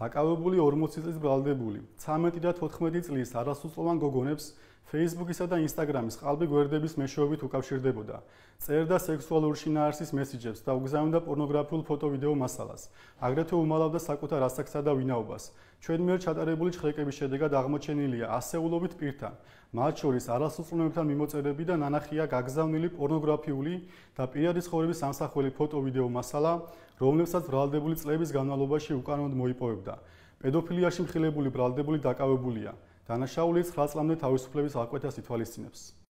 დაკავებული 40 წლის ბრალდებული, 13 და 14 წლის არასრულწლოვან გოგონებს Facebook-ისა და Instagram-ის ყალბი გვერდების მეშვეობით უკავშირდებოდა. წერდა სექსუალური შინაარსის მესიჯებს და უგზავნიდა პორნოგრაფიულ ფოტო-ვიდეო მასალას. აგრეთვე უმალავდა საკუთარ ასაკსა და ვინაობას. ჩვენ მიერ ჩატარებული ჩხრეკების შედეგად აღმოჩენილია ასეულობით პირთან, მათ შორის არასრულწლოვანებთან მიმოწერები და ნანახია გაგზავნილი პორნოგრაფიული და პირადი ცხოვრების ამსახველი ფოტო-ვიდეო მასალა, რომლებსაც ბრალდებული წლების განმავლობაში უკანონოდ მოიპოვებდა. პედოფილიაში მხილებული ბრალდებული დაკავებულია. დანაშაული 9 წლამდე თავისუფლების აღკვეთას ითვალისწინებს.